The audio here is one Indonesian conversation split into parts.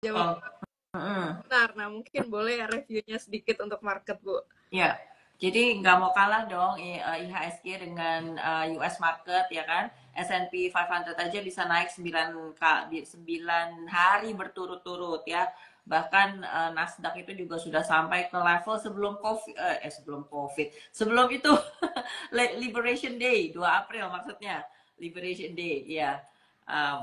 Jawa Oh, mm. benar. Nah, mungkin boleh ya reviewnya sedikit untuk market, Bu. Ya, jadi nggak mau kalah dong IHSG dengan US market ya kan. S&P 500 aja bisa naik 9 hari berturut-turut ya. Bahkan Nasdaq itu juga sudah sampai ke level sebelum COVID, sebelum COVID, sebelum itu Liberation Day, 2 April maksudnya. Liberation Day, ya.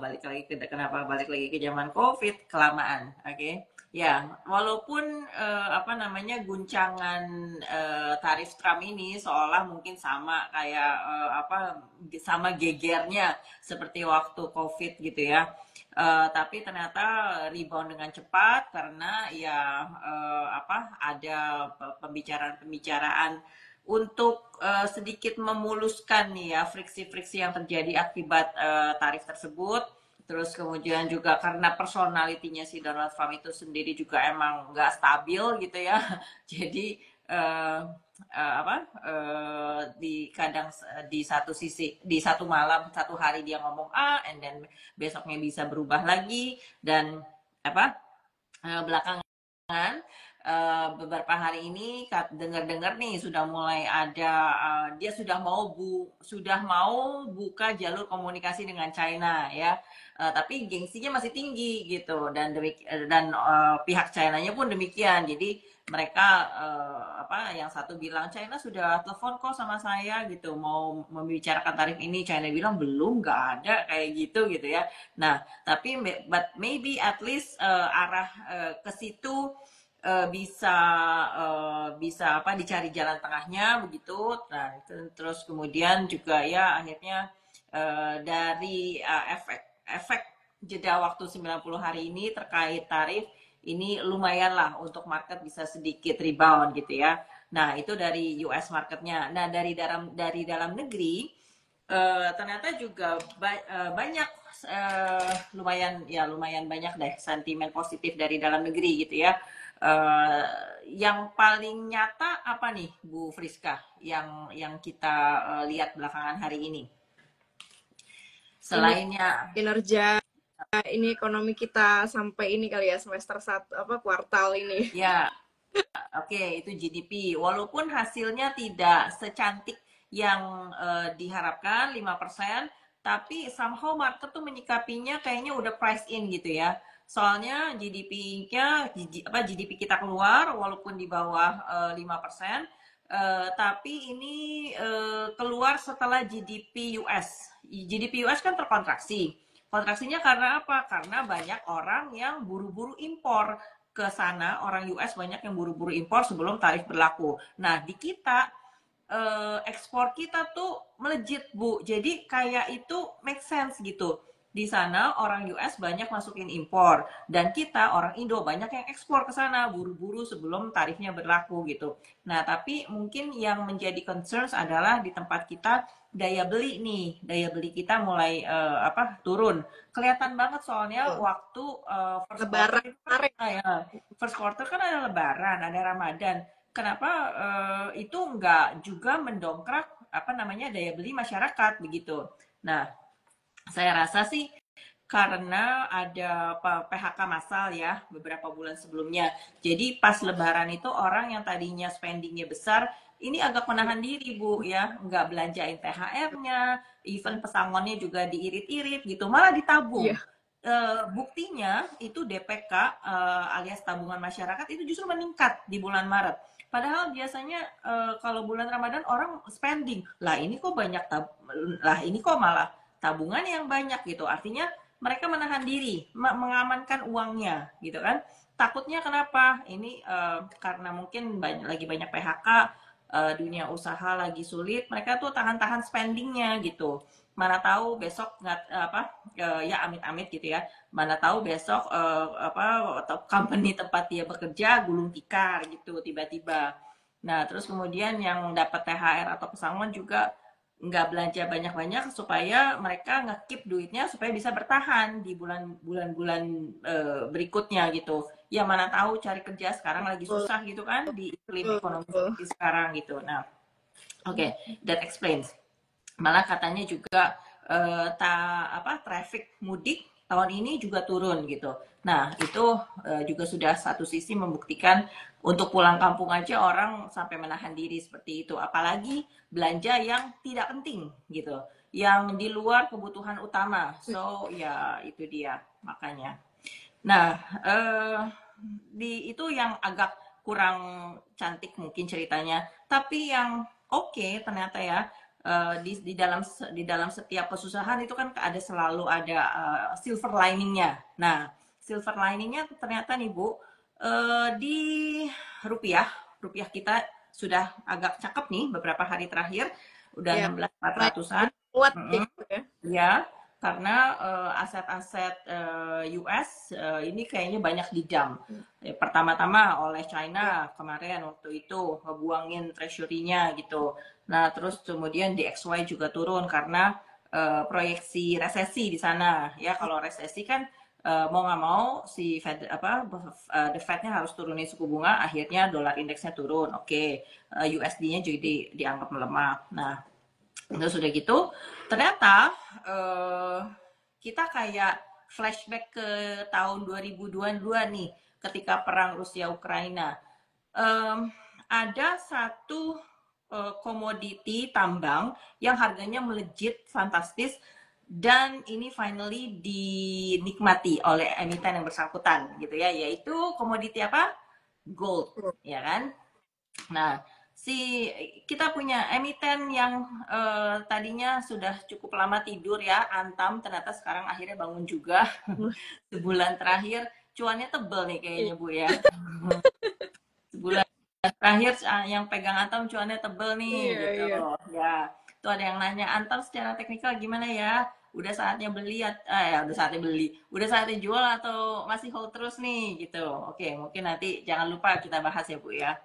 Balik lagi ke kenapa balik lagi ke zaman COVID, kelamaan, oke. Okay? Ya, walaupun apa namanya guncangan tarif Trump ini seolah mungkin sama kayak apa sama gegernya seperti waktu COVID gitu ya. Tapi ternyata rebound dengan cepat karena ya apa ada pembicaraan-pembicaraan untuk sedikit memuluskan nih ya friksi-friksi yang terjadi akibat tarif tersebut. Terus kemudian juga karena personalitinya si Donald Trump itu sendiri juga emang nggak stabil gitu ya. Jadi apa di kadang di satu sisi di satu malam satu hari dia ngomong A, and then besoknya bisa berubah lagi dan apa belakangan beberapa hari ini dengar-dengar nih sudah mulai ada dia sudah mau buka jalur komunikasi dengan China ya. Tapi gengsinya masih tinggi gitu dan pihak China-nya pun demikian. Jadi mereka apa yang satu bilang China sudah telepon kok sama saya gitu mau membicarakan tarif ini, China bilang belum, nggak ada kayak gitu gitu ya. Nah, tapi but maybe at least arah ke situ bisa bisa apa dicari jalan tengahnya begitu. Nah, terus kemudian juga ya akhirnya dari efek jeda waktu 90 hari ini terkait tarif ini lumayan lah untuk market bisa sedikit rebound gitu ya. Nah, itu dari US marketnya. Nah, dari dalam negeri ternyata juga banyak lumayan banyak deh sentimen positif dari dalam negeri gitu ya. Uh, yang paling nyata apa nih Bu Friska yang kita lihat belakangan hari ini? Ini Selainnya kinerja ini ekonomi kita sampai ini kali ya semester satu apa kuartal ini. ya, oke, itu GDP. Walaupun hasilnya tidak secantik yang diharapkan 5%, tapi somehow market tuh menyikapinya kayaknya udah price in gitu ya. Soalnya GDP kita keluar walaupun di bawah 5%, tapi ini keluar setelah GDP US. GDP US kan terkontraksi. Kontraksinya karena apa? Karena banyak orang yang buru-buru impor ke sana, orang US banyak yang buru-buru impor sebelum tarif berlaku. Nah, di kita ekspor kita tuh melejit, Bu. Jadi kayak itu make sense gitu. Di sana orang US banyak masukin impor dan kita orang Indo banyak yang ekspor ke sana buru-buru sebelum tarifnya berlaku gitu. Nah, tapi mungkin yang menjadi concerns adalah di tempat kita daya beli nih, daya beli kita mulai turun. Kelihatan banget soalnya Oh, waktu first quarter lebaran itu kan kemarin. first quarter kan ada Lebaran, ada Ramadan. Kenapa itu nggak juga mendongkrak apa namanya daya beli masyarakat begitu? Nah, saya rasa sih karena ada PHK massal ya beberapa bulan sebelumnya. Jadi pas Lebaran itu orang yang tadinya spendingnya besar ini agak menahan diri Bu ya, nggak belanjain THR-nya, even pesangonnya juga diirit-irit gitu, malah ditabung. Iya. Buktinya itu DPK alias tabungan masyarakat itu justru meningkat di bulan Maret. Padahal biasanya kalau bulan Ramadan orang spending, lah ini kok malah tabungan yang banyak gitu. Artinya mereka menahan diri, mengamankan uangnya gitu kan. Takutnya kenapa? Ini karena mungkin lagi banyak PHK, dunia usaha lagi sulit, mereka tuh tahan-tahan spendingnya gitu. Mana tahu besok nggak ya amit-amit gitu ya. Mana tahu besok atau company tempat dia bekerja gulung tikar gitu tiba-tiba. Nah, terus kemudian yang dapat THR atau pesangon juga nggak belanja banyak-banyak supaya mereka ngekip duitnya supaya bisa bertahan di bulan-bulan berikutnya gitu. Ya mana tahu cari kerja sekarang lagi Betul, susah gitu kan di iklim betul, ekonomi betul. seperti sekarang gitu. Nah, oke, that explains. Malah katanya juga traffic mudik tahun ini juga turun gitu. Nah, itu juga sudah satu sisi membuktikan untuk pulang kampung aja orang sampai menahan diri seperti itu. Apalagi belanja yang tidak penting gitu, yang di luar kebutuhan utama. So, ya itu dia makanya. Nah, itu yang agak kurang cantik mungkin ceritanya. Tapi yang oke ternyata ya, di dalam setiap kesusahan itu kan selalu ada silver liningnya. Nah, silver liningnya ternyata nih Bu, di rupiah, rupiah kita sudah agak cakep nih beberapa hari terakhir, udah Ya, 16.400-an. kuat Mm-mm. gitu ya. Ya, karena aset-aset US ini kayaknya banyak dijam. Pertama-tama oleh China kemarin waktu itu ngebuangin treasury-nya gitu. Nah, terus kemudian DXY juga turun karena proyeksi resesi di sana. Ya, kalau resesi kan mau nggak mau si Fed the Fed-nya harus turunin suku bunga, akhirnya dolar indeksnya turun. Oke, USD-nya jadi dianggap melemah. Nah, terus udah gitu, ternyata eh, kita kayak flashback ke tahun 2022 nih, ketika perang Rusia Ukraina. Em, ada satu komoditi tambang yang harganya melejit fantastis dan ini finally dinikmati oleh emiten yang bersangkutan gitu ya, yaitu komoditi apa? Gold, ya kan? Nah, kita punya emiten yang tadinya sudah cukup lama tidur ya, Antam, ternyata sekarang akhirnya bangun juga. Sebulan terakhir cuannya tebel nih kayaknya Bu ya. Sebulan terakhir yang pegang Antam cuannya tebel nih Iya, gitu. iya. Ya, tuh ada yang nanya Antam secara teknikal gimana ya? Udah saatnya beli ya udah saatnya beli. Udah saatnya jual atau masih hold terus nih gitu. Oke, mungkin nanti jangan lupa kita bahas ya Bu ya.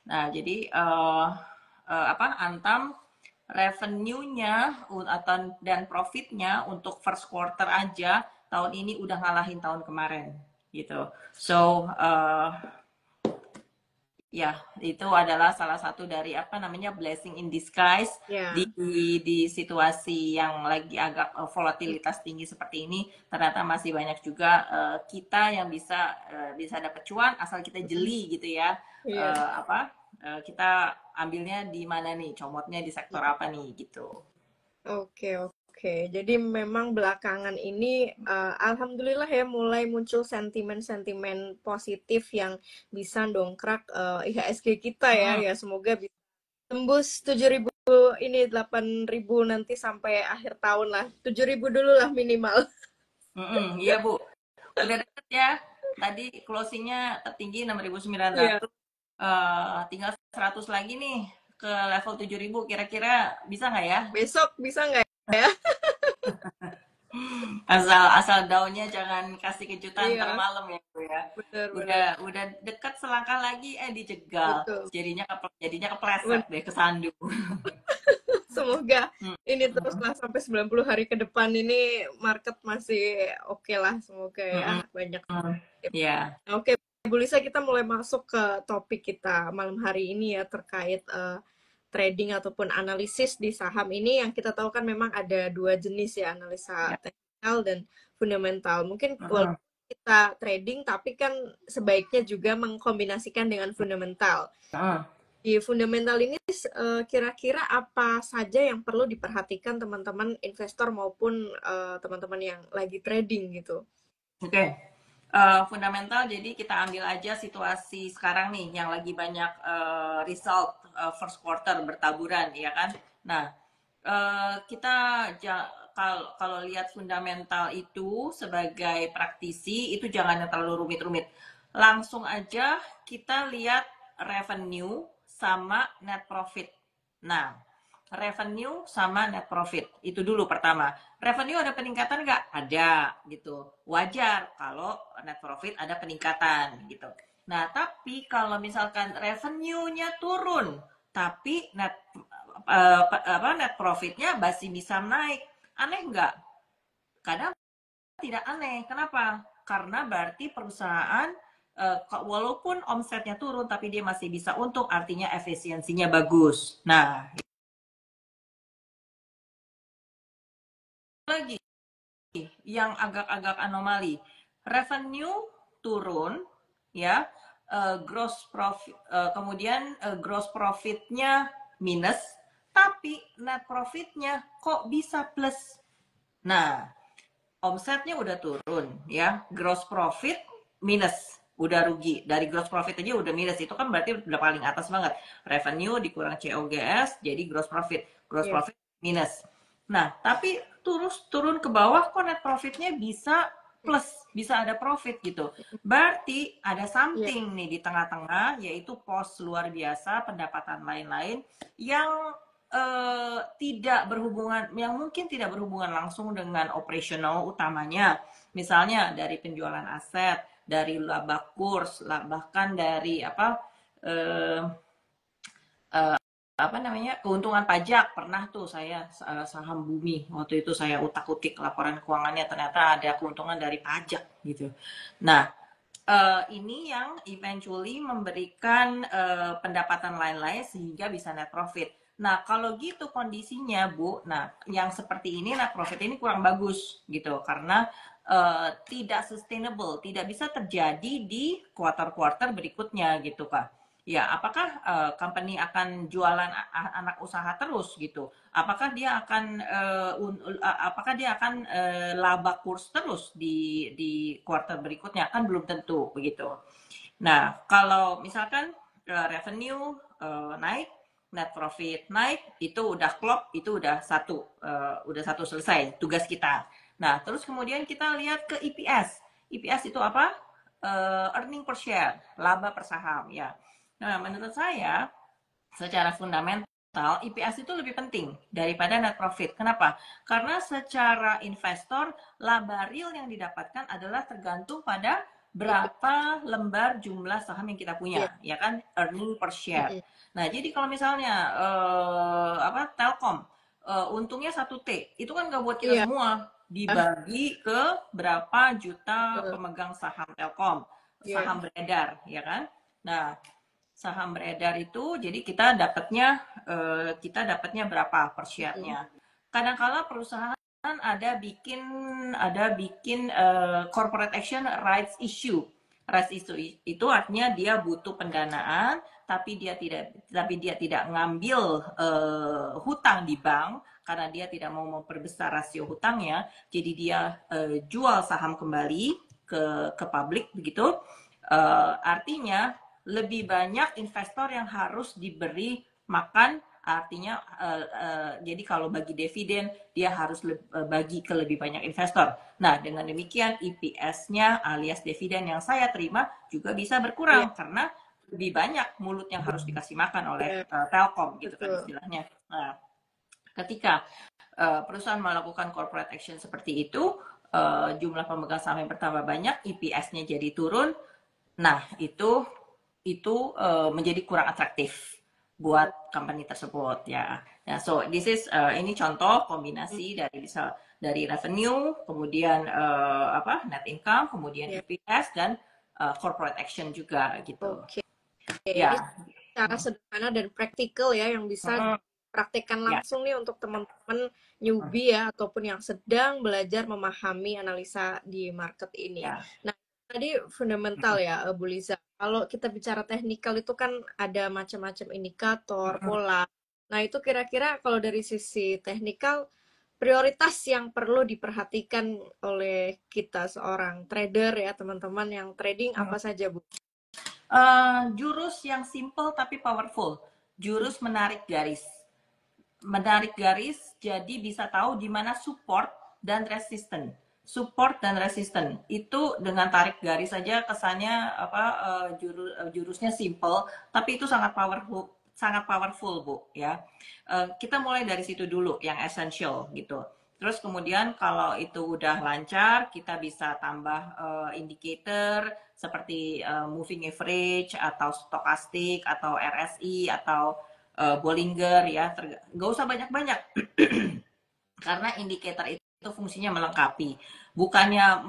Nah, jadi Antam revenue-nya dan profitnya untuk first quarter aja tahun ini udah ngalahin tahun kemarin gitu. So ya itu adalah salah satu dari blessing in disguise di Ya. situasi yang lagi agak volatilitas tinggi seperti ini. Ternyata masih banyak juga kita yang bisa dapat cuan asal kita jeli gitu ya. Iya. Kita ambilnya di mana nih, comotnya di sektor apa nih gitu. Oke, oke. Jadi memang belakangan ini alhamdulillah ya mulai muncul sentimen-sentimen positif yang bisa dongkrak IHSG kita ya. Hmm, Ya semoga bisa tembus 7.000 ini 8.000 nanti sampai akhir tahun lah. 7.000 dulu lah minimal. iya Bu, udah deket ya. Tadi closingnya tertinggi 6.900. Iya. Tinggal 100 lagi nih ke level 7.000, kira-kira bisa nggak ya? Besok bisa nggak ya? Asal daunnya jangan kasih kejutan ntar Iya, malam ya Bu ya. benar-benar. Udah dekat selangkah lagi dijegal. Betul. Jadinya kepleset Benar. deh, kesandung. Semoga Hmm, ini hmm, teruslah sampai 90 hari ke depan ini market masih oke lah. Semoga ya hmm, banyak. hmm. Ya. Oke, Bu Lisa, kita mulai masuk ke topik kita malam hari ini ya terkait trading ataupun analisis di saham ini yang kita tahu kan memang ada dua jenis ya, analisa Ya. teknikal dan fundamental. Mungkin Hmm, walaupun kita trading tapi kan sebaiknya juga mengkombinasikan dengan fundamental. hmm. Di fundamental ini kira-kira apa saja yang perlu diperhatikan teman-teman investor maupun teman-teman yang lagi trading gitu? Oke. Fundamental, jadi kita ambil aja situasi sekarang nih yang lagi banyak result first quarter bertaburan ya kan. Nah, kita kalau lihat fundamental itu sebagai praktisi itu jangan yang terlalu rumit-rumit. Langsung aja kita lihat revenue sama net profit. Nah, revenue sama net profit itu dulu pertama. Revenue ada peningkatan nggak? Ada gitu. Wajar kalau net profit ada peningkatan gitu. Nah, tapi kalau misalkan revenue-nya turun, tapi net profitnya masih bisa naik, aneh nggak? Kadang tidak aneh. Kenapa? Karena berarti perusahaan walaupun omsetnya turun, tapi dia masih bisa untung, artinya efisiensinya bagus. Nah, lagi yang agak-agak anomali. Revenue turun, ya, gross profit, kemudian gross profitnya minus, tapi net profitnya kok bisa plus. Nah, omsetnya udah turun, ya, gross profit minus, udah rugi. Dari gross profit aja udah minus, itu kan berarti udah paling atas banget. Revenue dikurang COGS, jadi gross profit. Gross Iya. profit minus. Nah, tapi turun ke bawah kok net profitnya bisa plus, bisa ada profit gitu. Berarti ada Iya. something nih di tengah-tengah, yaitu pos luar biasa, pendapatan lain-lain yang tidak berhubungan, yang mungkin tidak berhubungan langsung dengan operasional utamanya, misalnya dari penjualan aset, dari laba kurs, bahkan dari eh, apa namanya, keuntungan pajak. Pernah tuh saya saham Bumi, waktu itu saya utak-utik laporan keuangannya, ternyata ada keuntungan dari pajak gitu. Nah, ini yang eventually memberikan pendapatan lain-lain sehingga bisa net profit. Nah, kalau gitu kondisinya, Bu, nah yang seperti ini net profit ini kurang bagus gitu, karena tidak sustainable, tidak bisa terjadi di kuartal-kuartal berikutnya gitu, Kak. Ya, apakah company akan jualan anak usaha terus gitu? Apakah dia akan laba kurs terus di kuartal berikutnya? Kan belum tentu begitu. Nah, kalau misalkan revenue naik, net profit naik, itu udah klop, itu udah satu selesai tugas kita. Nah, terus kemudian kita lihat ke EPS. EPS itu apa? Earning per share, laba per saham ya. Nah, menurut saya secara fundamental EPS itu lebih penting daripada net profit. Kenapa? Karena secara investor, laba real yang didapatkan adalah tergantung pada berapa lembar jumlah saham yang kita Iya. punya, ya kan? Earning per share. Mm-mm. Nah, jadi kalau misalnya Telkom untungnya 1T, itu kan nggak buat kita Iya. semua, dibagi ke berapa juta Betul. pemegang saham Telkom, Iya. saham beredar, ya kan? Nah, saham beredar itu jadi kita dapatnya berapa per Mm-mm. share-nya. Kadang-kala perusahaan ada bikin corporate action rights issue. Rights issue itu artinya dia butuh pendanaan, tapi dia tidak ngambil hutang di bank karena dia tidak mau memperbesar rasio hutangnya. Jadi dia jual saham kembali ke publik begitu. Artinya lebih banyak investor yang harus diberi makan, artinya jadi kalau bagi dividen dia harus bagi ke lebih banyak investor. Nah, dengan demikian EPS-nya alias dividen yang saya terima juga bisa Iya. berkurang karena lebih banyak mulut yang harus dikasih makan oleh Iya. Telkom gitu kan Betul. istilahnya. Nah, ketika perusahaan melakukan corporate action seperti itu, jumlah pemegang saham yang bertambah banyak, EPS-nya jadi turun. Nah, itu menjadi kurang atraktif buat company tersebut ya. Nah, so this is ini contoh Mm. kombinasi dari revenue, kemudian net income, kemudian Iya. EPS dan corporate action juga gitu. Oke. Ini Ya. cara sederhana dan praktikal ya yang bisa Mm-mm. dipraktekkan Ya. langsung nih untuk teman-teman newbie ya ataupun yang sedang belajar memahami analisa di market ini. Ya. Nah, tadi fundamental ya Bu Liza. Kalau kita bicara teknikal itu kan ada macam-macam indikator, Mm-mm. pola. Nah, itu kira-kira kalau dari sisi teknikal prioritas yang perlu diperhatikan oleh kita seorang trader ya, teman-teman yang trading apa saja, Bu? Jurus yang simple tapi powerful. Jurus menarik garis. Menarik garis jadi bisa tahu di mana support dan resisten. Support dan resisten itu dengan tarik garis saja kesannya jurusnya simple, tapi itu sangat powerful Bu ya. Kita mulai dari situ dulu yang essential gitu. Terus kemudian kalau itu udah lancar, kita bisa tambah indicator seperti moving average atau stokastik atau RSI atau Bollinger ya, nggak usah banyak-banyak karena indikator itu fungsinya melengkapi, bukannya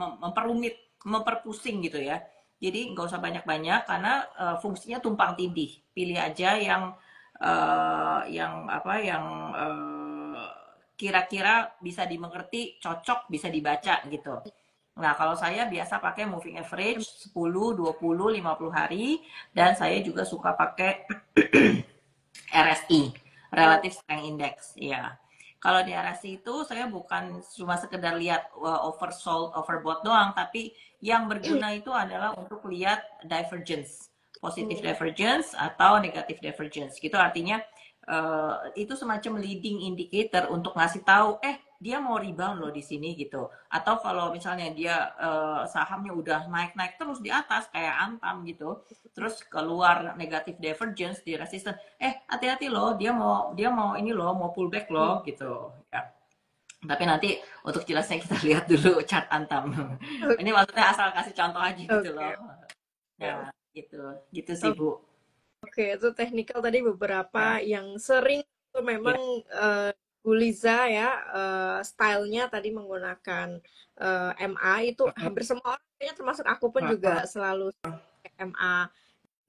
memperumit, memperpusing gitu ya. Jadi nggak usah banyak-banyak karena fungsinya tumpang tindih. Pilih aja yang kira-kira bisa dimengerti, cocok, bisa dibaca gitu. Nah, kalau saya biasa pakai moving average 10, 20, 50 hari, dan saya juga suka pakai RSI, Relative Strength Index, ya. Kalau di RSI itu saya bukan cuma sekedar lihat oversold, overbought doang, tapi yang berguna itu adalah untuk lihat divergence, positive divergence atau negative divergence. Gitu artinya itu semacam leading indicator untuk ngasih tahu, dia mau rebound loh di sini gitu. Atau kalau misalnya dia sahamnya udah naik-naik terus di atas kayak Antam gitu, terus keluar negatif divergence di resisten, hati-hati loh, dia mau ini loh, mau pullback loh gitu ya. Tapi nanti untuk jelasnya kita lihat dulu chart Antam. Ini maksudnya asal kasih contoh aja gitu loh. Nah, gitu sih Bu. Oke, itu technical tadi beberapa yang sering itu memang Bu Liza ya, stylenya tadi menggunakan MA itu hampir semua orang, kayaknya termasuk aku pun juga selalu MA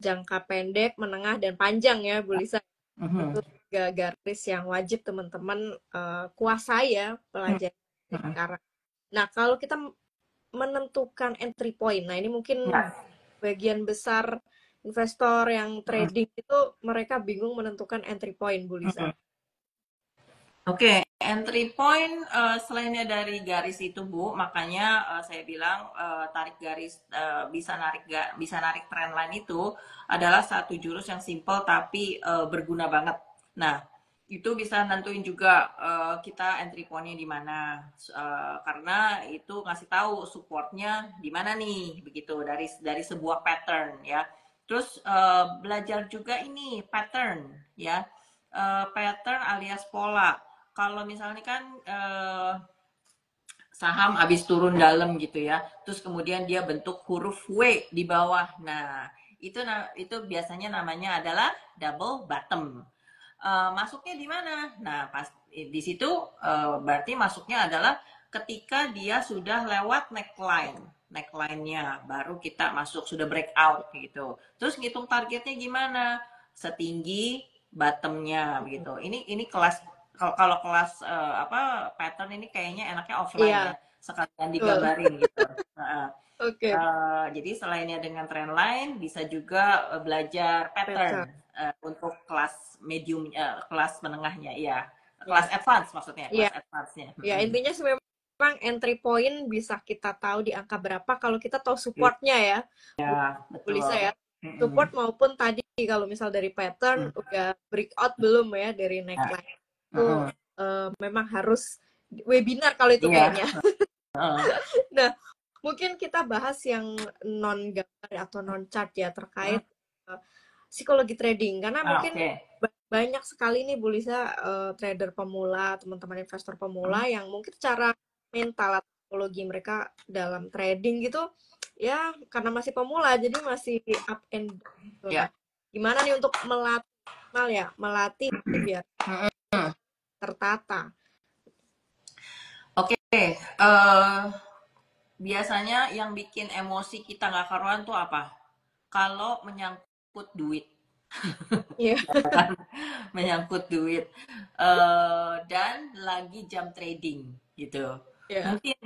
jangka pendek, menengah, dan panjang ya Bu Liza. Itu 3 garis yang wajib teman-teman kuasai ya pelajari sekarang. Nah, kalau kita menentukan entry point, nah ini mungkin bagian besar investor yang trading itu mereka bingung menentukan entry point, Bu Lisa. Oke, entry point selainnya dari garis itu Bu, makanya saya bilang tarik garis bisa narik trend line itu adalah satu jurus yang simple tapi berguna banget. Nah, itu bisa nentuin juga kita entry pointnya di mana, karena itu ngasih tahu supportnya di mana nih, begitu dari sebuah pattern ya. Terus belajar juga ini pattern ya, pattern alias pola. Kalau misalnya kan saham habis turun dalam gitu ya, terus kemudian dia bentuk huruf W di bawah. Nah, itu biasanya namanya adalah double bottom. Masuknya di mana? Nah, pas di situ berarti masuknya adalah ketika dia sudah lewat neckline-nya baru kita masuk, sudah breakout gitu. Terus ngitung targetnya gimana? Setinggi bottomnya begitu. Ini kelas, kalau kelas pattern ini kayaknya enaknya offline ya, sekalian digambarin gitu. Jadi selainnya dengan trend line, bisa juga belajar pattern untuk kelas medium, kelas menengahnya, ya, kelas advance maksudnya, kelas advance-nya. Ya, intinya sih memang entry point bisa kita tahu di angka berapa kalau kita tahu supportnya ya. Ya, betul. Lisa ya. Support maupun tadi kalau misal dari pattern udah breakout belum ya dari neckline. Itu memang harus webinar kalau itu kayaknya. Nah, mungkin kita bahas yang non gambar atau non chart ya terkait psikologi trading, karena mungkin banyak sekali nih Bu Lisa trader pemula, teman-teman investor pemula yang mungkin cara mental atau psikologi mereka dalam trading gitu ya karena masih pemula jadi masih up and down. Nah, gimana nih untuk melatih biar tertata? Oke, biasanya yang bikin emosi kita nggak karuan tuh apa? Kalau menyangkut duit. Menyangkut duit dan lagi jam trading gitu. Mungkin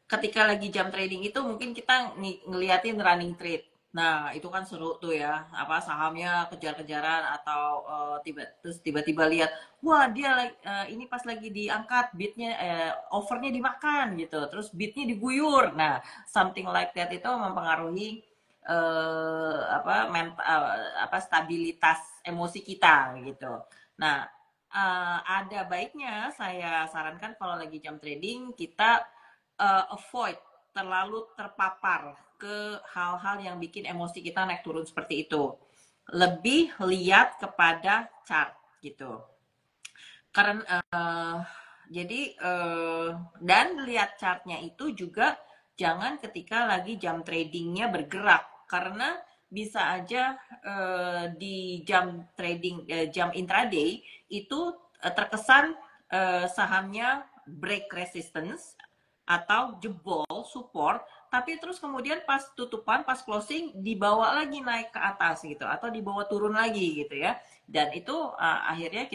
ketika lagi jam trading itu mungkin kita ngeliatin running trade. Nah, itu kan seru tuh ya, apa sahamnya kejar-kejaran atau tiba-tiba lihat, wah dia ini pas lagi diangkat bidnya, overnya dimakan gitu, terus bidnya diguyur. Nah, something like that itu mempengaruhi stabilitas emosi kita gitu. Nah, ada baiknya saya sarankan kalau lagi jam trading kita avoid terlalu terpapar ke hal-hal yang bikin emosi kita naik turun seperti itu. Lebih lihat kepada chart gitu. Karena dan lihat chartnya itu juga jangan ketika lagi jam tradingnya bergerak, karena bisa aja di jam trading, jam intraday itu terkesan sahamnya break resistance atau jebol support tapi terus kemudian pas tutupan, pas closing dibawa lagi naik ke atas gitu, atau dibawa turun lagi gitu ya. Dan itu akhirnya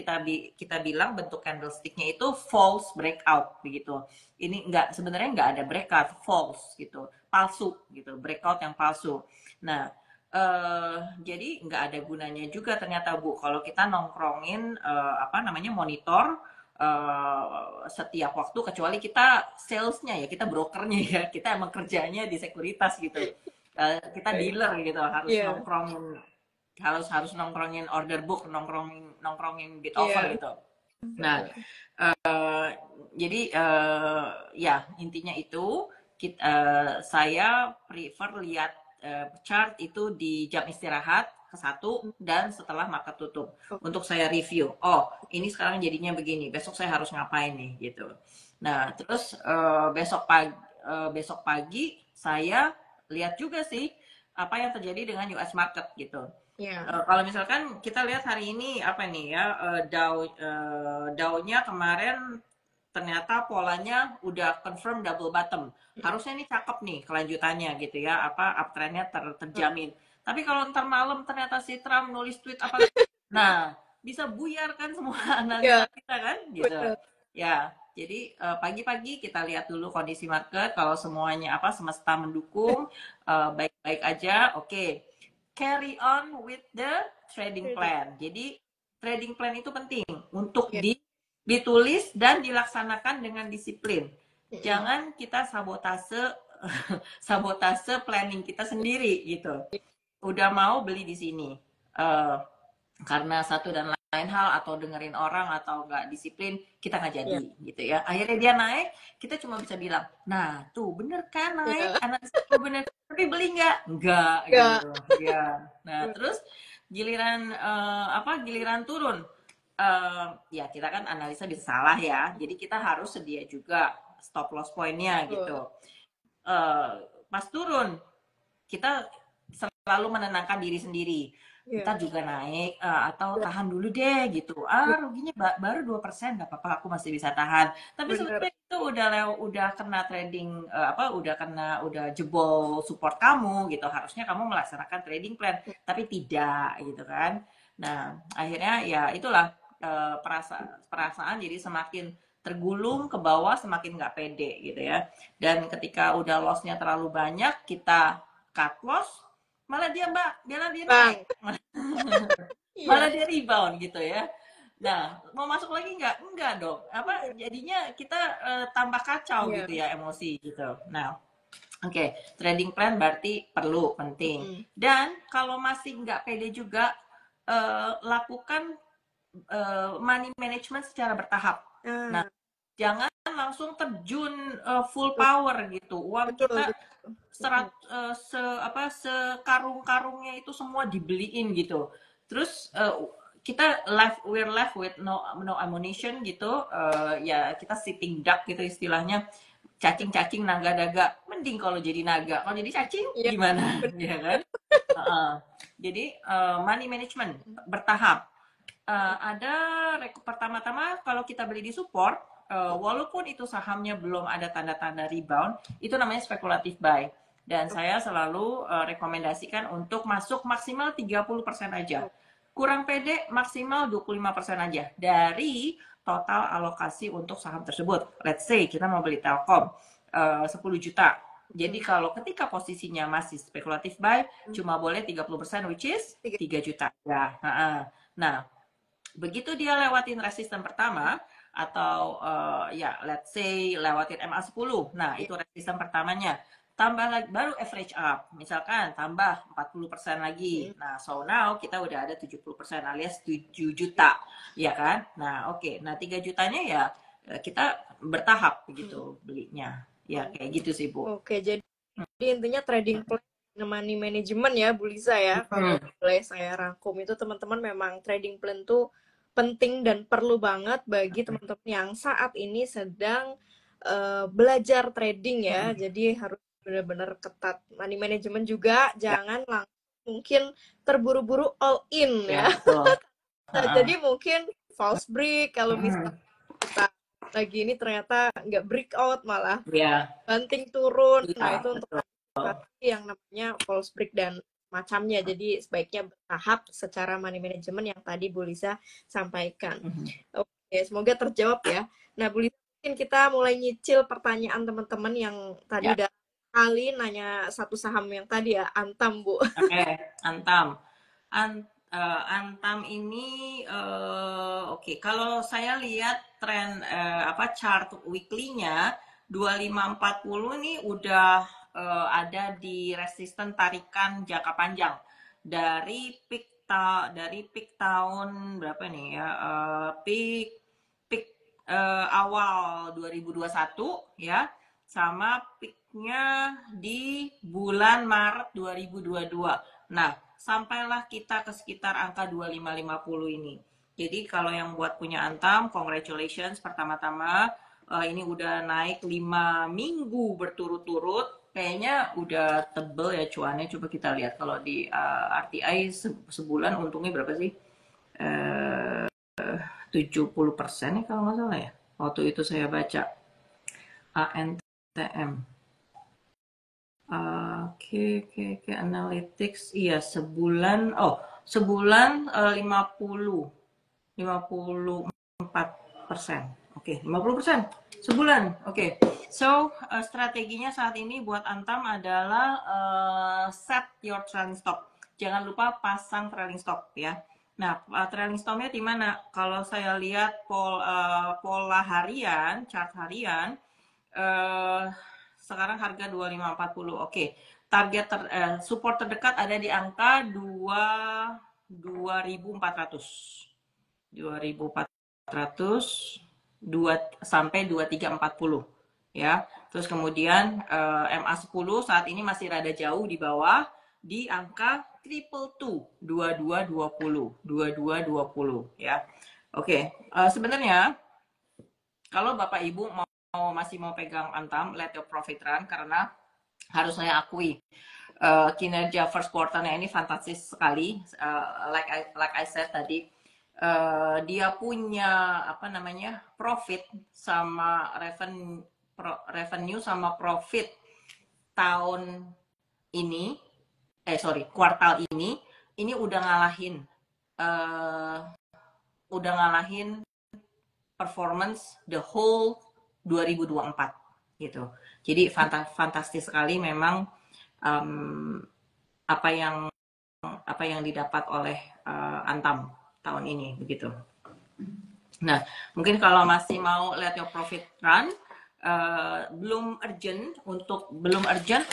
kita bilang bentuk candlesticknya itu false breakout begitu. Ini sebenarnya nggak ada breakout, false gitu, palsu gitu, breakout yang palsu. Nah, jadi nggak ada gunanya juga ternyata Bu kalau kita nongkrongin apa namanya monitor setiap waktu, kecuali kita salesnya ya, kita brokernya ya, kita emang kerjanya di sekuritas gitu. Kita dealer gitu, harus Iya. nongkrongin, harus nongkrongin order book, nongkrongin bid offer Iya. gitu. Nah, jadi ya intinya itu saya prefer lihat chart itu di jam istirahat ke satu dan setelah market tutup untuk saya review. Oh, ini sekarang jadinya begini. Besok saya harus ngapain nih gitu. Nah, terus besok pagi saya lihat juga sih apa yang terjadi dengan US market gitu. Iya. Kalau misalkan kita lihat hari ini apa nih ya, Dow-nya kemarin ternyata polanya udah confirm double bottom. Harusnya ini cakep nih kelanjutannya gitu ya, apa uptrendnya terjamin. Tapi kalau ntar malam ternyata si Trump nulis tweet apa, nah bisa buyar kan semua analisa Iya, kita kan gitu. benar. Ya, jadi pagi-pagi kita lihat dulu kondisi market, kalau semuanya apa semesta mendukung, baik-baik aja, oke. Carry on with the trading plan. Jadi trading plan itu penting untuk Iya. ditulis dan dilaksanakan dengan disiplin. Jangan kita sabotase sabotase planning kita sendiri gitu. Udah mau beli di sini. Karena satu dan lain hal atau dengerin orang atau nggak disiplin, kita nggak jadi Iya. gitu ya. Akhirnya dia naik, kita cuma bisa bilang, nah tuh bener kan naik, Iya. analisis bener, tapi beli nggak? Nggak Enggak. gitu ya. Nah terus giliran giliran turun, ya kita kan analisa bisa salah ya, jadi kita harus sedia juga stop loss pointnya gitu. Pas turun kita selalu menenangkan diri sendiri, Iya. ntar juga naik atau tahan dulu deh gitu, ruginya baru 2%, nggak apa-apa, aku masih bisa tahan. Tapi Bener. sebetulnya itu udah kena trading udah jebol support kamu gitu, harusnya kamu melaksanakan trading plan, tapi tidak gitu kan. Nah akhirnya ya itulah, perasaan jadi semakin tergulung ke bawah, semakin nggak pede gitu ya. Dan ketika udah lossnya terlalu banyak, kita cut loss, malah dia Bang. naik, malah Iya. dia rebound gitu ya. Nah mau masuk lagi enggak dong, apa jadinya kita tambah kacau Iya. gitu ya, emosi gitu. Nah oke, trading plan berarti perlu, penting. Dan kalau masih nggak pede juga, lakukan money management secara bertahap. Nah Nah, jangan langsung terjun full power gitu, uang betul, kita betul. sekarung-karungnya itu semua dibeliin gitu. Terus we're left with no ammunition gitu, ya kita sitting duck gitu istilahnya, cacing-cacing naga daga. Mending kalau jadi naga, kalau jadi cacing Iya, gimana bener. ya kan. Jadi money management bertahap. Ada pertama-tama kalau kita beli di support, walaupun itu sahamnya belum ada tanda-tanda rebound, itu namanya speculative buy. Dan saya selalu rekomendasikan untuk masuk maksimal 30% aja. Kurang pede maksimal 25% aja dari total alokasi untuk saham tersebut. Let's say kita mau beli Telkom 10 juta. Jadi kalau ketika posisinya masih speculative buy, cuma boleh 30%, which is 3 juta. Ya, nah, begitu dia lewatin resisten pertama atau ya let's say lewatin MA10, nah itu resisten pertamanya, tambah lagi baru average up, misalkan tambah 40% lagi, nah so now kita udah ada 70% alias 7 juta ya kan. Nah oke, nah 3 jutanya ya kita bertahap begitu belinya ya, kayak gitu sih Bu. Oke, jadi intinya trading plan money management ya, Bu Lisa ya. Kalau boleh saya rangkum itu teman-teman, memang trading plan tuh penting dan perlu banget bagi teman-teman yang saat ini sedang belajar trading ya. Jadi harus benar-benar ketat money management juga, Ya, jangan langsung mungkin terburu-buru all in ya ya. betul. Nah, jadi mungkin false break kalau misalnya kita lagi ini ternyata nggak breakout, malah Ya, banting turun. Nah, iya, itu untuk betul. antisipasi yang namanya false break dan macamnya. Jadi sebaiknya bertahap secara money management yang tadi Bu Lisa sampaikan. Mhm. Oke, semoga terjawab ya. Nah, Bu Lisa, mungkin kita mulai nyicil pertanyaan teman-teman yang tadi Ya, udah kali nanya satu saham yang tadi ya, Antam, Bu. oke, Antam. Antam ini oke. Kalau saya lihat tren apa chart weekly-nya 2540 nih udah ada di resisten tarikan jangka panjang dari dari peak tahun berapa nih ya? Peak peak awal 2021 ya, sama peaknya di bulan Maret 2022. Nah, sampailah kita ke sekitar angka 2550 ini. Jadi kalau yang buat punya Antam, congratulations pertama-tama. Ini udah naik 5 minggu berturut-turut. Kayaknya udah tebel ya cuannya. Coba kita lihat kalau di RTI sebulan untungnya berapa sih? 70% ya kalau nggak salah ya. Waktu itu saya baca ANTM. Oke, oke, oke, analytics. Iya, sebulan 54%. Oke, 50% sebulan. Oke. So, strateginya saat ini buat Antam adalah set your trailing stop. Jangan lupa pasang trailing stop ya. Nah, trailing stopnya di mana? Kalau saya lihat pola harian, chart harian, eh sekarang harga 2540. Oke. Target support terdekat ada di angka 2400. 2400 2 sampai 2340 ya. Terus kemudian MA10 saat ini masih rada jauh di bawah di angka triple two 2220 ya. Oke, sebenarnya kalau Bapak Ibu masih mau pegang Antam, let your profit run, karena harus saya akui kinerja first quarter-nya ini fantastis sekali. Like I said tadi, dia punya apa namanya profit sama revenue sama profit tahun ini, kuartal ini uh, udah ngalahin performance the whole 2024 gitu. Jadi fantastis sekali memang um, apa yang didapat oleh Antam tahun ini begitu. Nah, mungkin kalau masih mau let your profit run, belum urgent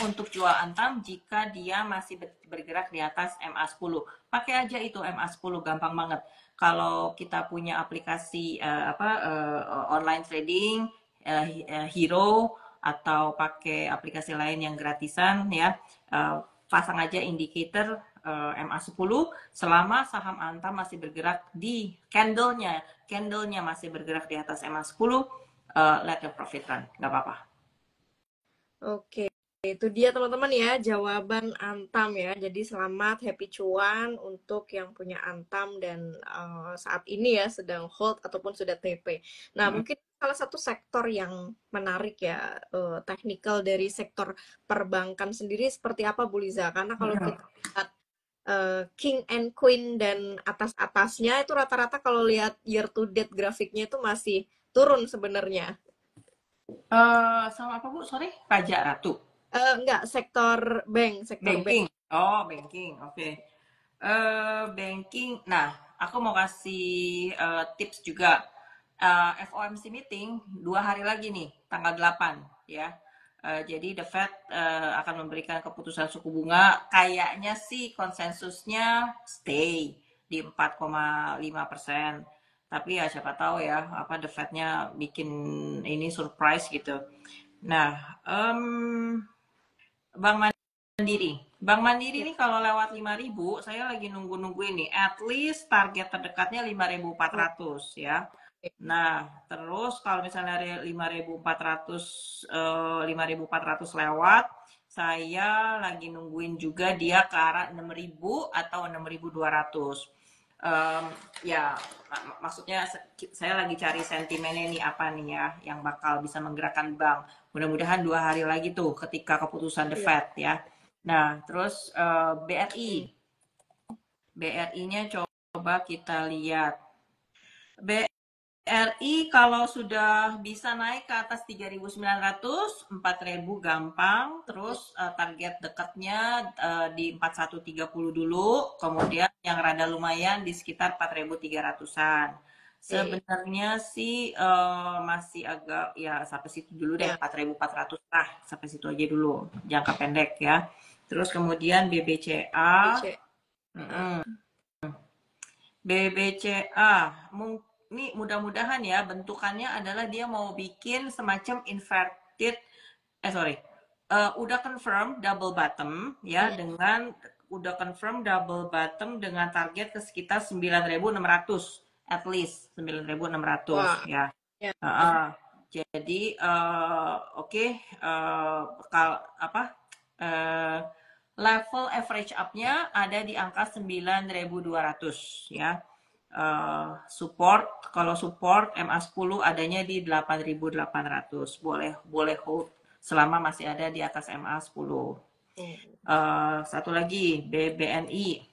untuk jual Antam jika dia masih bergerak di atas MA10. Pakai aja itu MA10, gampang banget. Kalau kita punya aplikasi online trading, Hero, atau pakai aplikasi lain yang gratisan ya, pasang aja indicator MA10 selama saham Antam masih bergerak di candlenya masih bergerak di atas MA10, let your profit run, nggak apa-apa. Oke, itu dia teman-teman ya jawaban Antam ya. Jadi selamat happy cuan untuk yang punya Antam dan saat ini ya sedang hold ataupun sudah TP. Nah, mungkin salah satu sektor yang menarik ya teknikal dari sektor perbankan sendiri seperti apa Bu Liza? Karena kalau kita lihat King and Queen dan atas-atasnya itu rata-rata kalau lihat year to date grafiknya itu masih turun sebenarnya. Sama apa Bu? Sorry, Raja Ratu. Enggak, sektor bank. Banking. Oh, banking. Oke. Okay. Banking. Nah, aku mau kasih tips juga. FOMC meeting 2 hari lagi nih, tanggal 8 ya. Jadi the Fed akan memberikan keputusan suku bunga. Kayaknya sih konsensusnya stay di 4,5%. Tapi ya siapa tahu ya, apa the Fed-nya bikin ini surprise gitu. Nah, Bank Mandiri ini kalau lewat 5.000, saya lagi nunggu ini. At least target terdekatnya 5.400 ya. Nah, terus kalau misalnya 5.400 lewat, saya lagi nungguin juga dia ke arah 6.000 atau 6.200. Ya maksudnya saya lagi cari sentimennya nih apa nih ya yang bakal bisa menggerakkan bank. Mudah-mudahan 2 hari lagi tuh ketika keputusan The Iya. Fed ya. Nah terus BRI, Hmm. BRI-nya coba kita lihat. BRI kalau sudah bisa naik ke atas 3.900, 4.000 gampang. Terus target dekatnya di 4.130 dulu. Kemudian yang rada lumayan di sekitar 4.300-an. Oke. Sebenarnya sih masih agak ya sampai situ dulu deh, Ya. 4.400 lah, sampai situ aja dulu jangka pendek ya. Terus kemudian BBCA, BC. BBCA, ini mudah-mudahan ya bentukannya adalah dia mau bikin semacam inverted, udah confirm double bottom ya dengan udah confirm double bottom dengan target ke sekitar 9.600 at least 9.600 Wah. ya. Ya. Jadi oke, kalau apa uh, level average up-nya ada di angka 9.200 ya. Support kalau support MA10 adanya di 8.800, boleh hold selama masih ada di atas MA10. Oh. Satu lagi BBNI.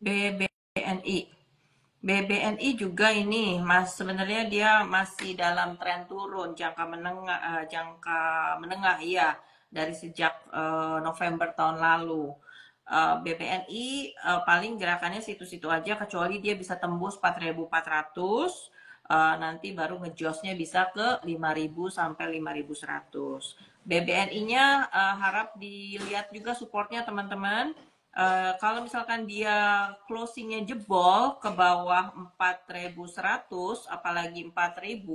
BBNI. BBNI juga ini sebenarnya dia masih dalam tren turun jangka menengah iya dari sejak November tahun lalu. BBNI paling gerakannya situ-situ aja kecuali dia bisa tembus 4.400, nanti baru ngejosnya bisa ke 5.000 sampai 5.100. BBNI-nya harap dilihat juga supportnya teman-teman. Kalau misalkan dia closingnya jebol ke bawah 4.100, apalagi 4.000,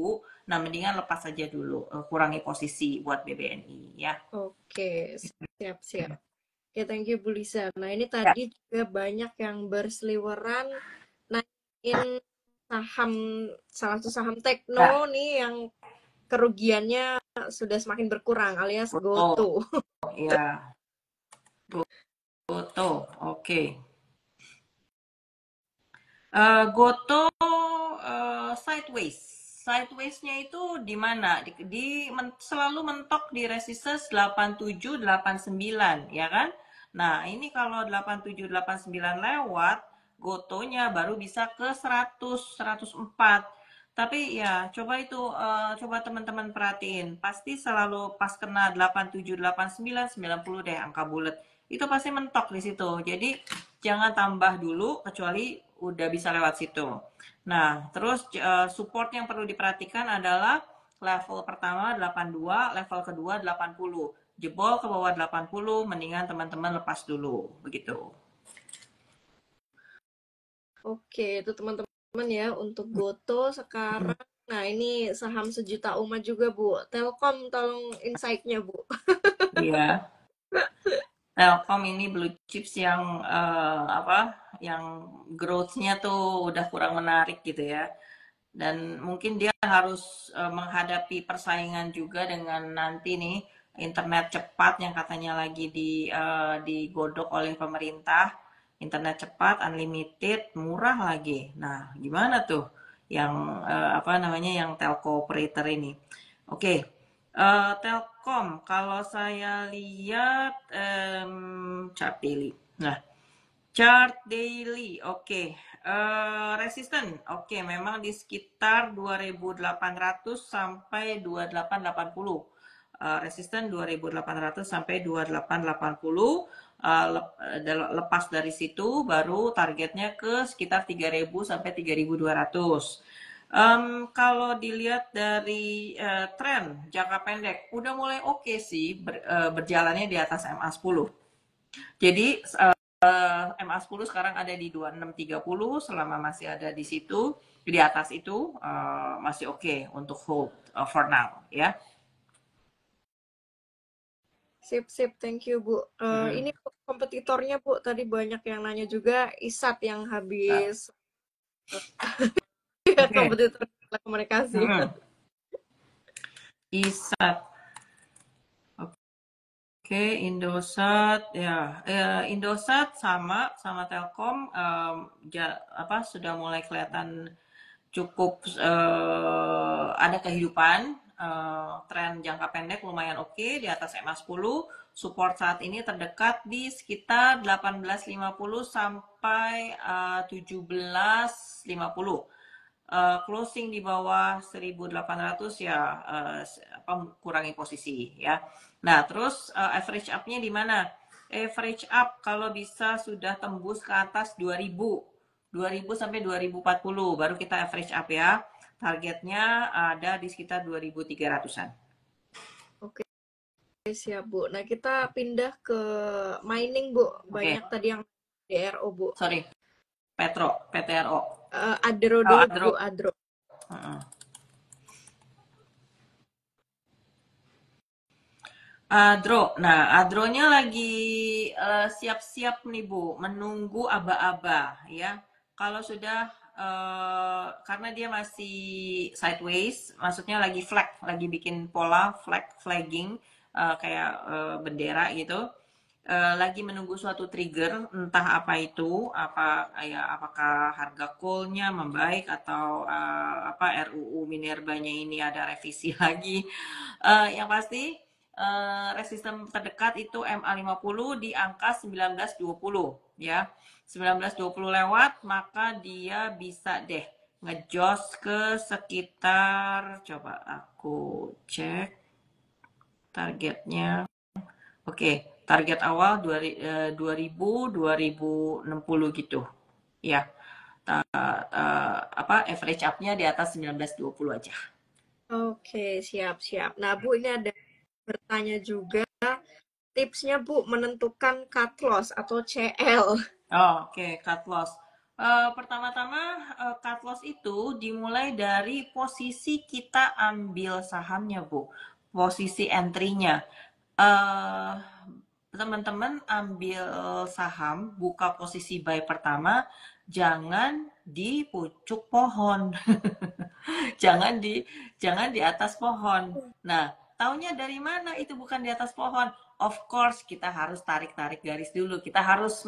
nah mendingan lepas saja dulu, kurangi posisi buat BBNI ya. Oke, siap-siap. Oke, thank you Bu Lisa. Nah, ini Ya. tadi juga banyak yang berseliweran naikin saham, salah satu saham Ya, tekno nih yang kerugiannya sudah semakin berkurang alias betul. GoTo. Ya, betul. Oke. Goto sideways. Sideways-nya itu di mana? Selalu mentok di resistance 8789, ya kan? Nah, ini kalau 8789 lewat, Gotonya baru bisa ke 100, 104. Tapi ya, coba teman-teman perhatiin. Pasti selalu pas kena 87, 89, 90 deh angka bulat. Itu pasti mentok di situ. Jadi jangan tambah dulu kecuali udah bisa lewat situ. Nah, terus support yang perlu diperhatikan adalah level pertama 82, level kedua 80. Jebol ke bawah 80, mendingan teman-teman lepas dulu, begitu. Oke, itu teman-teman ya untuk Goto sekarang. Nah, ini saham sejuta umat juga, Bu. Telkom, tolong insight-nya, Bu. Iya. Telkom ini blue chips yang apa? Yang growth-nya tuh udah kurang menarik gitu ya. Dan mungkin dia harus menghadapi persaingan juga dengan nanti nih internet cepat yang katanya lagi digodok oleh pemerintah, internet cepat unlimited murah lagi. Nah gimana tuh yang apa namanya yang telco operator ini? Oke. Telkom kalau saya lihat chart daily. Nah, chart daily, oke. Resisten, oke. Memang di sekitar 2.800 sampai 2.880. Resisten 2.800 sampai 2.880. Lepas dari situ baru targetnya ke sekitar 3.000 sampai 3.200. Kalau dilihat dari tren jangka pendek, udah mulai oke sih berjalannya di atas MA10. Jadi MA10 sekarang ada di 2630, selama masih ada di situ, di atas itu masih oke untuk hold for now ya. Sip, sip. Thank you, Bu. Ini kompetitornya, Bu. Tadi banyak yang nanya juga. Isat yang Nah, habis oke. kompetitor telekomunikasi. Isat. Oke, Indosat ya, Indosat sama Telkom sudah mulai kelihatan cukup ada kehidupan, tren jangka pendek lumayan oke di atas MA10. Support saat ini terdekat di sekitar 18.50 sampai 17.50. Closing di bawah 1.800 ya, kurangi posisi ya. Nah, terus average up-nya di mana? Average up kalau bisa sudah tembus ke atas 2000 sampai 2040 baru kita average up ya. Targetnya ada di sekitar 2.300-an. Oke, siap Bu. Nah, kita pindah ke mining Bu. Banyak tadi yang DRO Bu. Sorry, PTRO. Adro dulu Bu, Adro. Nah, Adronya lagi siap-siap nih Bu, menunggu aba-aba ya. Kalau sudah karena dia masih sideways, maksudnya lagi flag, lagi bikin pola flagging kayak bendera gitu. Lagi menunggu suatu trigger, entah apa itu, apakah harga coal-nya membaik atau RUU Minerbanya ini ada revisi lagi. Yang pasti resisten terdekat itu MA50 di angka 1920 ya. 1920 lewat, maka dia bisa deh ngejos ke sekitar, coba aku cek targetnya. Oke, target awal 2060 gitu. Ya. Average up-nya di atas 1920 aja. Oke, siap-siap. Nah, Bu, ini ada bertanya juga tipsnya Bu menentukan cut loss atau CL. Oke, cut loss. Pertama-tama cut loss itu dimulai dari posisi kita ambil sahamnya, Bu. Posisi entry-nya. Teman-teman ambil saham, buka posisi buy pertama, jangan di pucuk pohon. jangan di atas pohon. Nah, taunya dari mana itu bukan di atas pohon? Of course, kita harus tarik-tarik garis dulu. Kita harus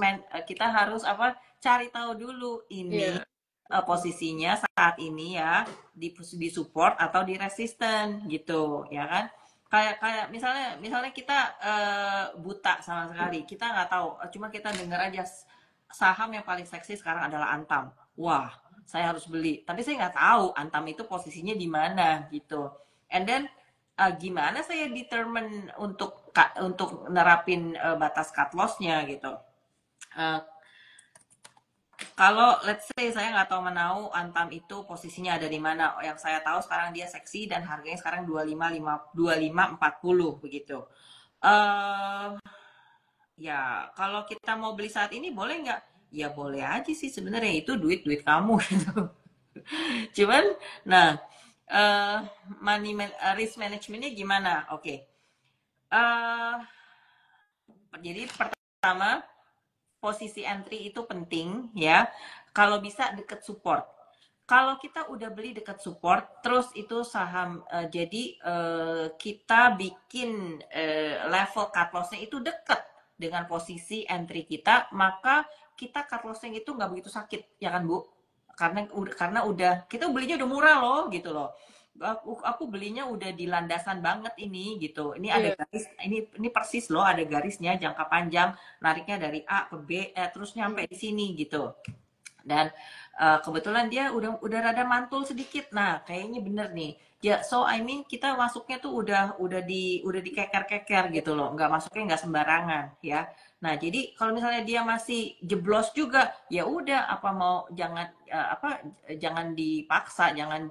cari tahu dulu ini posisinya saat ini ya di support atau di resisten gitu, ya kan? Kayak misalnya kita buta sama sekali, kita nggak tahu, cuma kita dengar aja saham yang paling seksi sekarang adalah Antam. Wah, saya harus beli, tapi saya nggak tahu Antam itu posisinya di mana gitu. And then gimana saya determine untuk nerapin batas cut loss-nya gitu. Kalau let's say saya nggak tahu menau Antam itu posisinya ada di mana. Yang saya tahu sekarang dia seksi dan harganya sekarang 25.40 begitu. Ya kalau kita mau beli saat ini boleh nggak? Ya boleh aja sih sebenarnya, itu duit kamu gitu. Cuman, nah risk managementnya gimana? Oke. Jadi pertama posisi entry itu penting ya. Kalau bisa deket support. Kalau kita udah beli dekat support, terus itu saham jadi kita bikin level cut loss-nya itu dekat dengan posisi entry kita, maka kita cut loss-nya itu nggak begitu sakit, ya kan Bu? Karena udah kita belinya udah murah loh gitu loh. Aku belinya udah di landasan banget ini gitu. Ini ada garis, ini persis loh ada garisnya jangka panjang, nariknya dari A ke B, terus nyampe di sini gitu. Dan kebetulan dia udah rada mantul sedikit. Nah, kayaknya bener nih. Ya, so I mean kita masuknya tuh udah dikeker-keker gitu loh. Nggak masuknya nggak sembarangan ya. Nah, jadi kalau misalnya dia masih jeblos juga, ya udah jangan dipaksa, jangan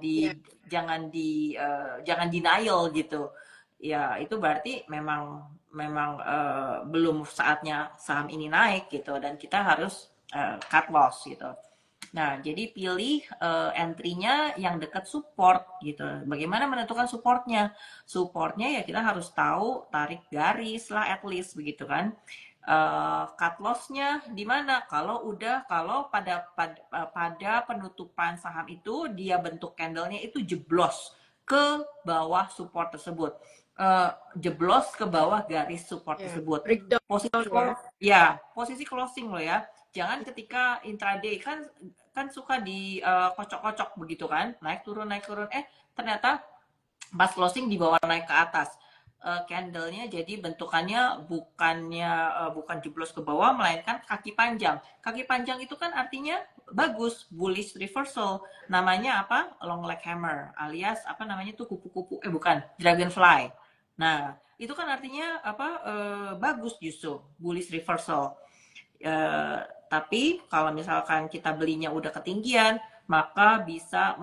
denial gitu. Ya, itu berarti memang belum saatnya saham ini naik gitu dan kita harus cut loss gitu. Nah, jadi pilih entry-nya yang dekat support gitu. Bagaimana menentukan supportnya? Supportnya ya kita harus tahu tarik garis lah at least begitu kan. Cut loss-nya di mana? Kalau pada penutupan saham itu dia bentuk candle-nya itu jeblos ke bawah support tersebut. jeblos ke bawah garis support Ya, tersebut. breakdown Posisi ya. posisi closing lo ya. Jangan ketika intraday kan suka di kocok-kocok begitu kan, naik turun ternyata pas closing di bawah naik ke atas. Candlenya jadi bentukannya bukan jeblos ke bawah melainkan kaki panjang. Kaki panjang itu kan artinya bagus, bullish reversal. Namanya apa? Long leg hammer alias apa namanya tuh kupu-kupu bukan, dragonfly. Nah, itu kan artinya apa? Bagus justru bullish reversal. Tapi kalau misalkan kita belinya udah ketinggian, maka bisa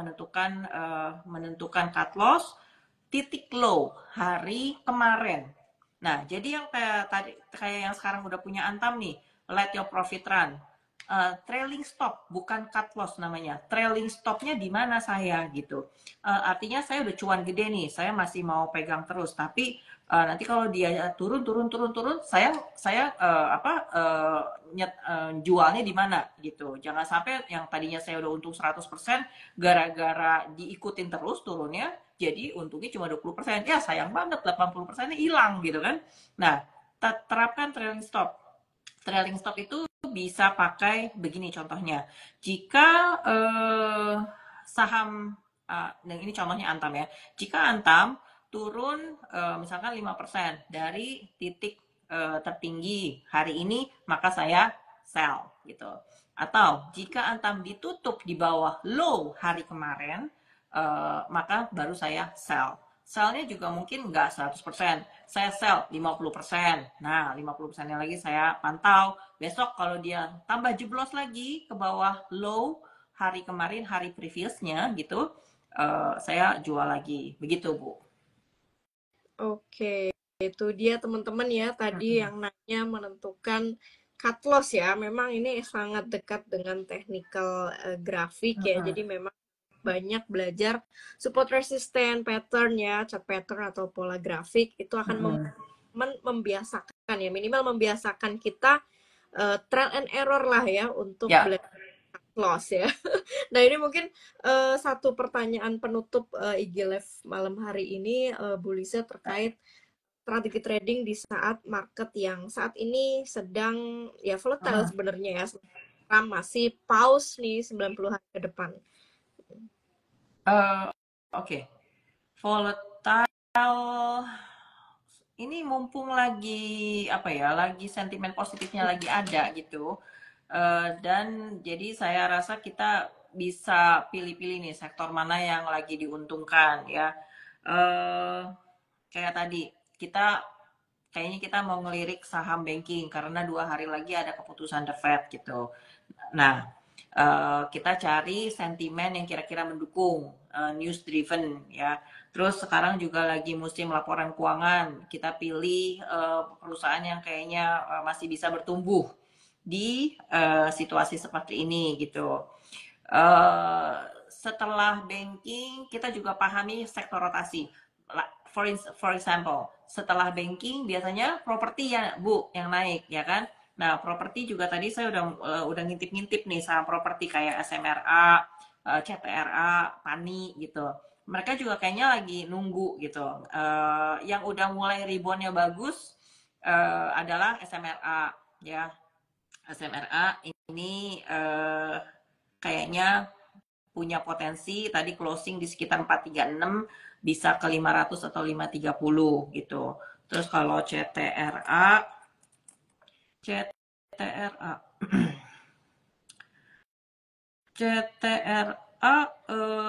menentukan cut loss titik low hari kemarin. Nah, jadi yang kayak yang sekarang udah punya Antam nih, let your profit run. Trailing stop bukan cut loss namanya. Trailing stopnya di mana saya gitu. Artinya saya udah cuan gede nih, saya masih mau pegang terus. Tapi nanti kalau dia turun, saya jualnya di mana gitu. Jangan sampai yang tadinya saya udah untung 100% gara-gara diikutin terus turunnya, jadi untungnya cuma 20%. Ya sayang banget 80%-nya hilang gitu kan. Nah, terapkan trailing stop. Trailing stop itu bisa pakai begini contohnya. Jika saham dan ini contohnya Antam ya. Jika Antam turun misalkan 5% dari titik tertinggi hari ini, maka saya sell gitu. Atau jika Antam ditutup di bawah low hari kemarin, maka baru saya sell. Sell-nya juga mungkin nggak 100%. Saya sell 50%. Nah, 50%-nya lagi saya pantau. Besok kalau dia tambah jeblos lagi ke bawah low hari kemarin, hari previousnya gitu, saya jual lagi. Begitu, Bu. Oke, itu dia teman-teman ya tadi yang nanya menentukan cut loss ya. Memang ini sangat dekat dengan technical grafik ya. Jadi memang banyak belajar support resisten pattern ya, chart pattern atau pola grafik itu akan membiasakan ya, minimal membiasakan kita trial and error lah ya untuk Ya. belajar cut loss ya. Nah, ini mungkin satu pertanyaan penutup IG Live malam hari ini, Bu Lisa, terkait strategi trading di saat market yang saat ini sedang ya volatile sebenarnya ya. Masih pause nih 90 hari ke depan. Oke. Volatile ini mumpung lagi apa ya, lagi sentimen positifnya lagi ada gitu. Dan jadi saya rasa kita bisa pilih-pilih nih sektor mana yang lagi diuntungkan ya. Kayak tadi kayaknya kita mau ngelirik saham banking karena 2 hari lagi ada keputusan The Fed gitu. Nah, kita cari sentimen yang kira-kira mendukung, news driven ya. Terus sekarang juga lagi musim laporan keuangan. Kita pilih perusahaan yang kayaknya masih bisa bertumbuh di situasi seperti ini gitu. Setelah banking, kita juga pahami sektor rotasi. For example, setelah banking biasanya properti ya Bu yang naik ya kan. Nah, properti juga tadi saya udah ngintip-ngintip nih saham properti kayak SMRA, CTRA, PANI gitu. Mereka juga kayaknya lagi nunggu gitu. Yang udah mulai reboundnya bagus adalah SMRA ya. SMRA ini kayaknya punya potensi tadi closing di sekitar 436 bisa ke 500 atau 530 gitu. Terus kalau CTRA CTRA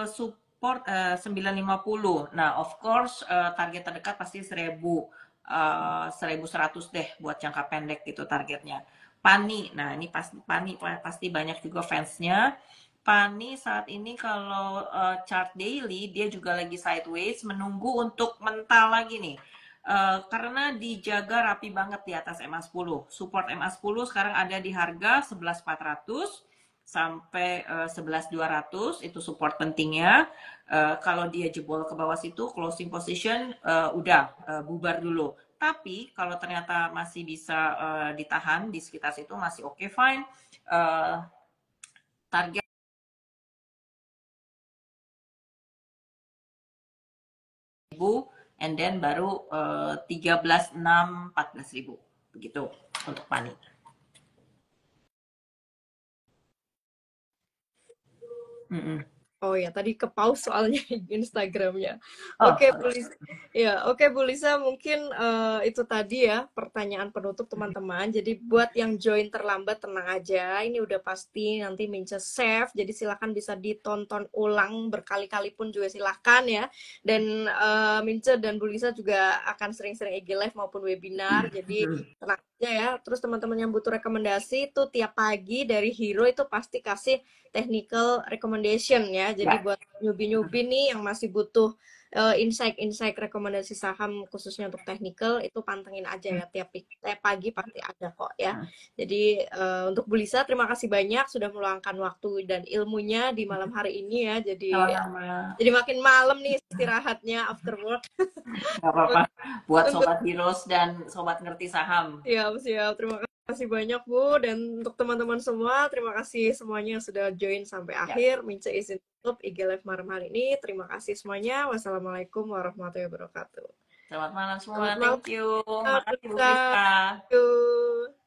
support 950. Nah, of course target terdekat pasti 1100 deh buat jangka pendek gitu targetnya. Pani, nah ini Pani pasti banyak juga fansnya. Pani saat ini kalau chart daily dia juga lagi sideways menunggu untuk mental lagi nih. Karena dijaga rapi banget di atas MA10. Support MA10 sekarang ada di harga 11.400 sampai 11.200 itu support pentingnya. Kalau dia jebol ke bawah situ closing position udah bubar dulu. Tapi kalau ternyata masih bisa ditahan di sekitar situ masih oke, fine. Target and then baru 13.6 14.000 begitu untuk Pani. Oh ya, tadi ke pause soalnya Instagramnya. Oh, Oke, sorry. Bu Lisa. Ya, oke Bu Lisa, mungkin itu tadi ya pertanyaan penutup teman-teman. Jadi buat yang join terlambat tenang aja. Ini udah pasti nanti Mince save. Jadi silahkan bisa ditonton ulang berkali-kali pun juga silahkan ya. Dan Mince dan Bu Lisa juga akan sering-sering IG live maupun webinar. Jadi tenang aja ya. Terus teman-teman yang butuh rekomendasi itu tiap pagi dari Hero itu pasti kasih technical recommendation ya. Jadi buat newbie-newbie nih yang masih butuh insight-insight rekomendasi saham khususnya untuk technical itu pantengin aja ya tiap pagi pasti ada kok ya. Jadi untuk Bu Lisa terima kasih banyak sudah meluangkan waktu dan ilmunya di malam hari ini ya. Jadi makin malam nih istirahatnya after work. Gak apa-apa. Buat Untuk Sobat Heroes dan Sobat Ngerti Saham. siap. Terima kasih banyak Bu dan untuk teman-teman semua terima kasih semuanya yang sudah join sampai Ya. akhir. Mince izin tutup IG Live malam hari ini. Terima kasih semuanya. Wassalamualaikum warahmatullahi wabarakatuh. Selamat malam semua. Selamat malam. Thank you. Makasih Bu Bisa. Priska. Thank you.